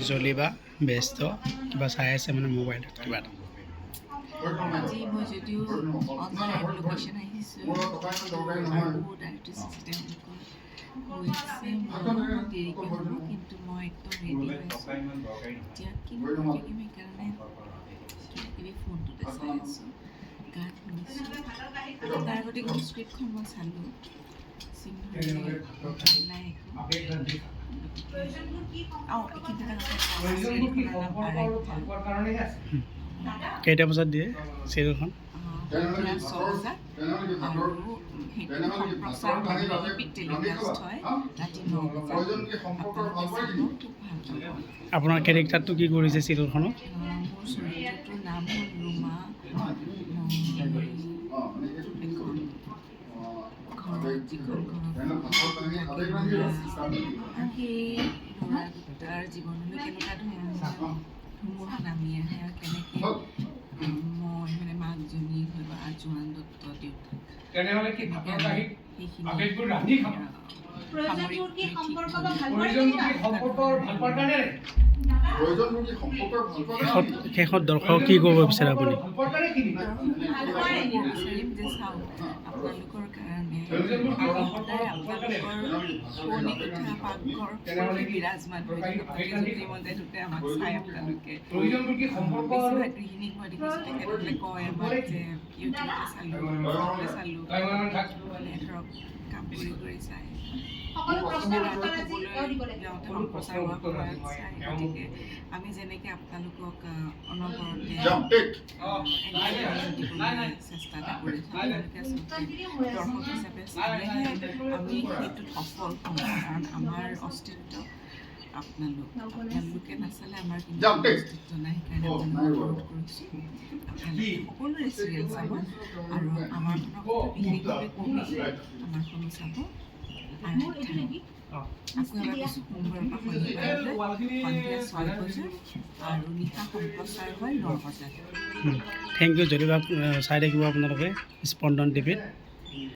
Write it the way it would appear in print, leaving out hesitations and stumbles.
জ্বলিবা ব্যস্ত কিবা চাই আছে মানে মোবাইলত কিবা এটা আজি মই যদিও অনলাইন লোকেশ্যন আহিছোঁ আৰু ডাইৰেক্টৰিচিটি তেওঁলোকৰ হৈ আছে মই দেৰিকৈ হ'লোঁ কিন্তু মই একদম ৰেডি হৈ আছোঁ এতিয়া কিনো কৰি থাকিম সেইকাৰণে কিবাকিবি ফোনটোতে চাই আছোঁ গান শুনিছোঁ তাৰ আগতে কিন্তু স্ক্ৰিপ্টখন মই চালোঁ নাই কেইটা বজাত দিয়ে চিৰিয়েলখন আপোনাৰ কেৰেক্টাৰটো কি কৰিছে চিৰিয়েলখনত মোৰ চৰিত্ৰটোৰ নাম হ'ল ৰুমা যিখন সেই ল'ৰা দুটাৰ জীৱনলৈ কেনেকুৱা ধৰণৰ ধুমুহা নামি আহে আৰু কেনেকৈ মই মানে মাকজনী হৈ বা জোৱান দত্ত শেষত দৰ্শক কি ক'ব বিচাৰে আপুনি বিচাৰিম যে চাওক আপোনালোকৰ কাৰণে সদায় আপোনালোকৰ পুৰণি কথা পাকঘৰ বিৰাজমান হৈ থাকে মতে ধুতে আমাক চাই আপোনালোকে বেছিভাগ গৃহিণীক মই দেখিছোঁ তেখেতসকলে কয় আমাক যে ইউটিউবতে চালোঁ মানে ধৰক কাম কৰি চাই গতিকে আমি যেনেকৈ আপোনালোকক অনবৰতে চেষ্টা এটা কৰিছোঁ আপোনালোকে দৰ্শক হিচাপে চালেহে আমি সেইটোত সফল হ'ম কাৰণ আমাৰ অস্তিত্ব আপোনালোকে নাচালে আমাৰ কিন্তু অস্তিত্ব নাই সেইকাৰণে আপোনালোক অনুৰোধ কৰিছোঁ আপোনালোকে সকলোৰে চিৰিয়েল চাব আৰু আমাৰখনক বিশেষভাৱে কবি আমাৰখনো চাব আকৌ এবাৰ কৈছোঁ সোমবাৰৰ পৰা শনিবাৰলৈ সন্ধিয়া 6 বজাত আৰু নিশা সম্প্ৰচাৰ হয় 9 বজাত থেংক ইউ যদি চাই থাকিব আপোনালোকে স্পন্দন টিভিত